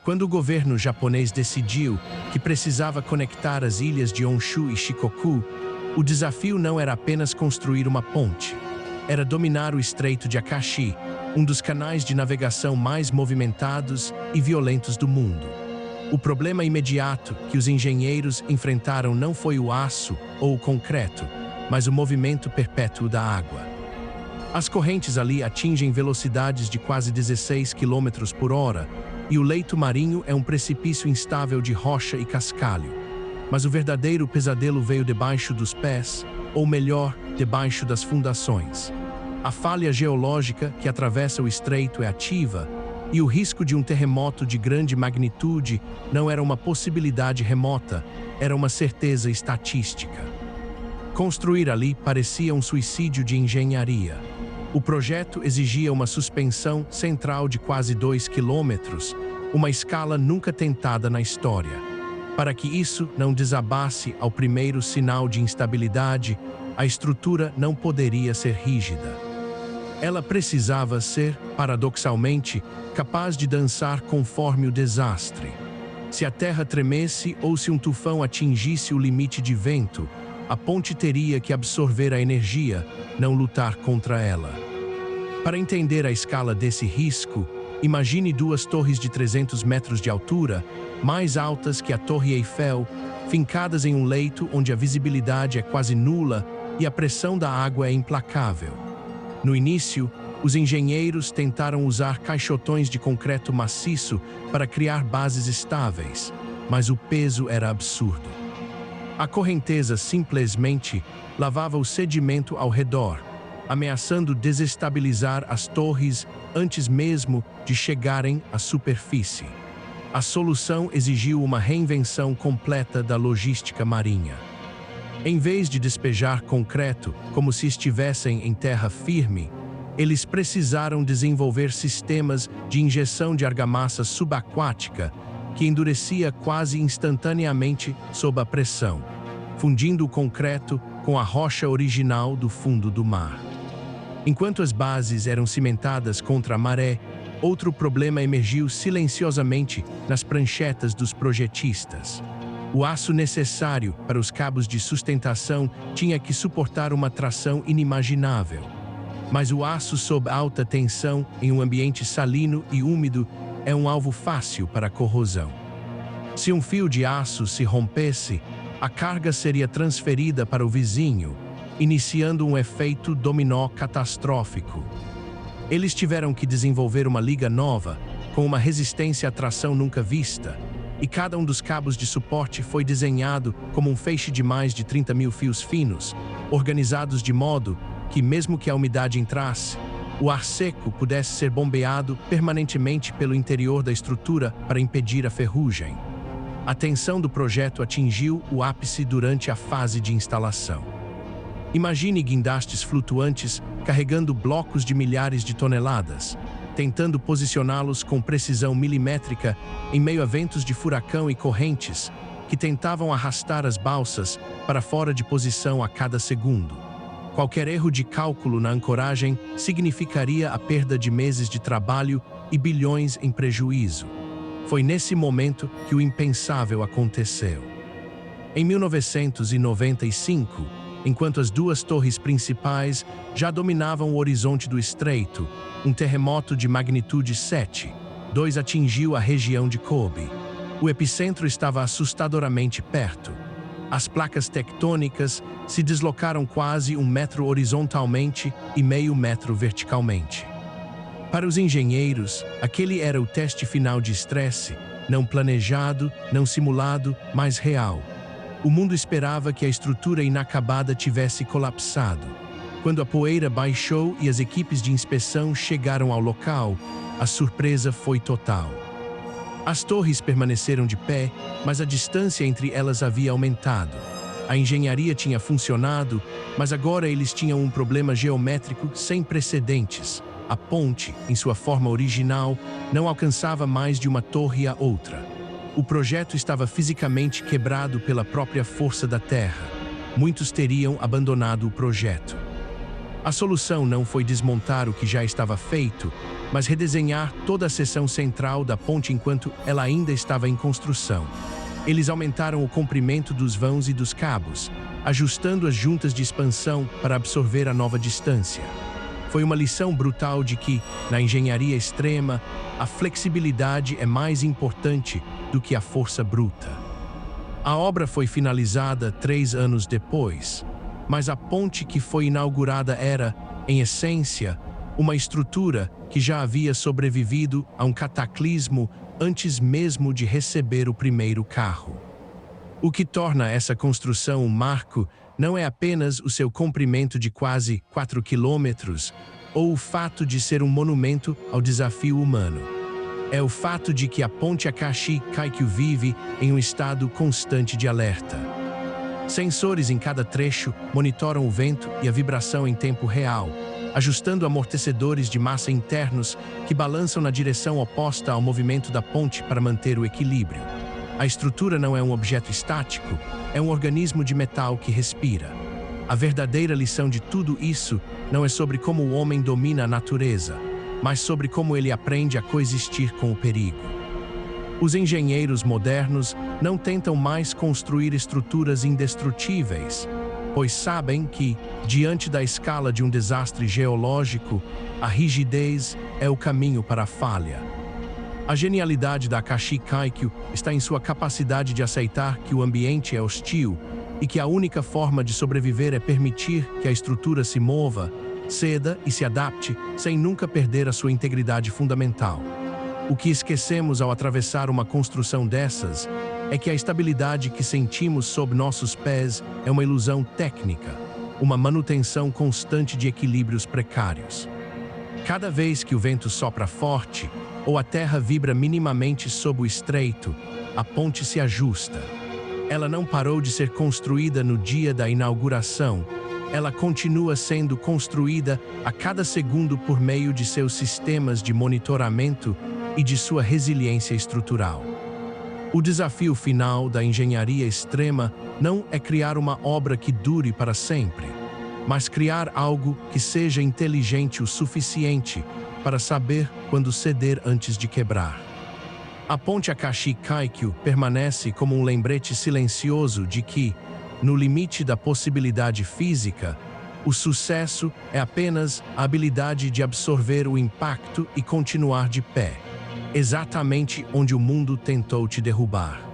Quando o governo japonês decidiu que precisava conectar as ilhas de Honshu e Shikoku, o desafio não era apenas construir uma ponte. Era dominar o Estreito de Akashi, um dos canais de navegação mais movimentados e violentos do mundo. O problema imediato que os engenheiros enfrentaram não foi o aço ou o concreto, mas o movimento perpétuo da água. As correntes ali atingem velocidades de quase 16 km por hora, e o leito marinho é um precipício instável de rocha e cascalho. Mas o verdadeiro pesadelo veio debaixo dos pés, ou melhor, debaixo das fundações. A falha geológica que atravessa o estreito é ativa, e o risco de um terremoto de grande magnitude não era uma possibilidade remota, era uma certeza estatística. Construir ali parecia um suicídio de engenharia. O projeto exigia uma suspensão central de quase 2 quilômetros, uma escala nunca tentada na história. Para que isso não desabasse ao primeiro sinal de instabilidade, a estrutura não poderia ser rígida. Ela precisava ser, paradoxalmente, capaz de dançar conforme o desastre. Se a terra tremesse ou se um tufão atingisse o limite de vento, a ponte teria que absorver a energia, não lutar contra ela. Para entender a escala desse risco, imagine duas torres de 300 metros de altura, mais altas que a Torre Eiffel, fincadas em um leito onde a visibilidade é quase nula e a pressão da água é implacável. No início, os engenheiros tentaram usar caixotões de concreto maciço para criar bases estáveis, mas o peso era absurdo. A correnteza simplesmente lavava o sedimento ao redor, ameaçando desestabilizar as torres antes mesmo de chegarem à superfície. A solução exigiu uma reinvenção completa da logística marinha. Em vez de despejar concreto como se estivessem em terra firme, eles precisaram desenvolver sistemas de injeção de argamassa subaquática que endurecia quase instantaneamente sob a pressão, fundindo o concreto com a rocha original do fundo do mar. Enquanto as bases eram cimentadas contra a maré, outro problema emergiu silenciosamente nas pranchetas dos projetistas. O aço necessário para os cabos de sustentação tinha que suportar uma tração inimaginável. Mas o aço sob alta tensão em um ambiente salino e úmido é um alvo fácil para a corrosão. Se um fio de aço se rompesse, a carga seria transferida para o vizinho, iniciando um efeito dominó catastrófico. Eles tiveram que desenvolver uma liga nova, com uma resistência à tração nunca vista, e cada um dos cabos de suporte foi desenhado como um feixe de mais de 30 mil fios finos, organizados de modo que, mesmo que a umidade entrasse, o ar seco pudesse ser bombeado permanentemente pelo interior da estrutura para impedir a ferrugem. A tensão do projeto atingiu o ápice durante a fase de instalação. Imagine guindastes flutuantes carregando blocos de milhares de toneladas, tentando posicioná-los com precisão milimétrica em meio a ventos de furacão e correntes que tentavam arrastar as balsas para fora de posição a cada segundo. Qualquer erro de cálculo na ancoragem significaria a perda de meses de trabalho e bilhões em prejuízo. Foi nesse momento que o impensável aconteceu. Em 1995, enquanto as duas torres principais já dominavam o horizonte do estreito, um terremoto de magnitude 7,2 atingiu a região de Kobe. O epicentro estava assustadoramente perto. As placas tectônicas se deslocaram quase 1 metro horizontalmente e meio metro verticalmente. Para os engenheiros, aquele era o teste final de estresse, não planejado, não simulado, mas real. O mundo esperava que a estrutura inacabada tivesse colapsado. Quando a poeira baixou e as equipes de inspeção chegaram ao local, a surpresa foi total. As torres permaneceram de pé, mas a distância entre elas havia aumentado. A engenharia tinha funcionado, mas agora eles tinham um problema geométrico sem precedentes. A ponte, em sua forma original, não alcançava mais de uma torre à outra. O projeto estava fisicamente quebrado pela própria força da Terra. Muitos teriam abandonado o projeto. A solução não foi desmontar o que já estava feito, mas redesenhar toda a seção central da ponte enquanto ela ainda estava em construção. Eles aumentaram o comprimento dos vãos e dos cabos, ajustando as juntas de expansão para absorver a nova distância. Foi uma lição brutal de que, na engenharia extrema, a flexibilidade é mais importante do que a força bruta. A obra foi finalizada 3 anos depois, mas a ponte que foi inaugurada era, em essência, uma estrutura que já havia sobrevivido a um cataclismo antes mesmo de receber o primeiro carro. O que torna essa construção um marco não é apenas o seu comprimento de quase 4 quilômetros ou o fato de ser um monumento ao desafio humano. É o fato de que a ponte Akashi-Kaiku vive em um estado constante de alerta. Sensores em cada trecho monitoram o vento e a vibração em tempo real, ajustando amortecedores de massa internos que balançam na direção oposta ao movimento da ponte para manter o equilíbrio. A estrutura não é um objeto estático, é um organismo de metal que respira. A verdadeira lição de tudo isso não é sobre como o homem domina a natureza, mas sobre como ele aprende a coexistir com o perigo. Os engenheiros modernos não tentam mais construir estruturas indestrutíveis, pois sabem que, diante da escala de um desastre geológico, a rigidez é o caminho para a falha. A genialidade da Akashi-Kaiku está em sua capacidade de aceitar que o ambiente é hostil e que a única forma de sobreviver é permitir que a estrutura se mova, ceda e se adapte sem nunca perder a sua integridade fundamental. O que esquecemos ao atravessar uma construção dessas é que a estabilidade que sentimos sob nossos pés é uma ilusão técnica, uma manutenção constante de equilíbrios precários. Cada vez que o vento sopra forte ou a terra vibra minimamente sob o estreito, a ponte se ajusta. Ela não parou de ser construída no dia da inauguração, ela continua sendo construída a cada segundo por meio de seus sistemas de monitoramento e de sua resiliência estrutural. O desafio final da engenharia extrema não é criar uma obra que dure para sempre, mas criar algo que seja inteligente o suficiente para saber quando ceder antes de quebrar. A ponte Akashi-Kaiku permanece como um lembrete silencioso de que, no limite da possibilidade física, o sucesso é apenas a habilidade de absorver o impacto e continuar de pé, exatamente onde o mundo tentou te derrubar.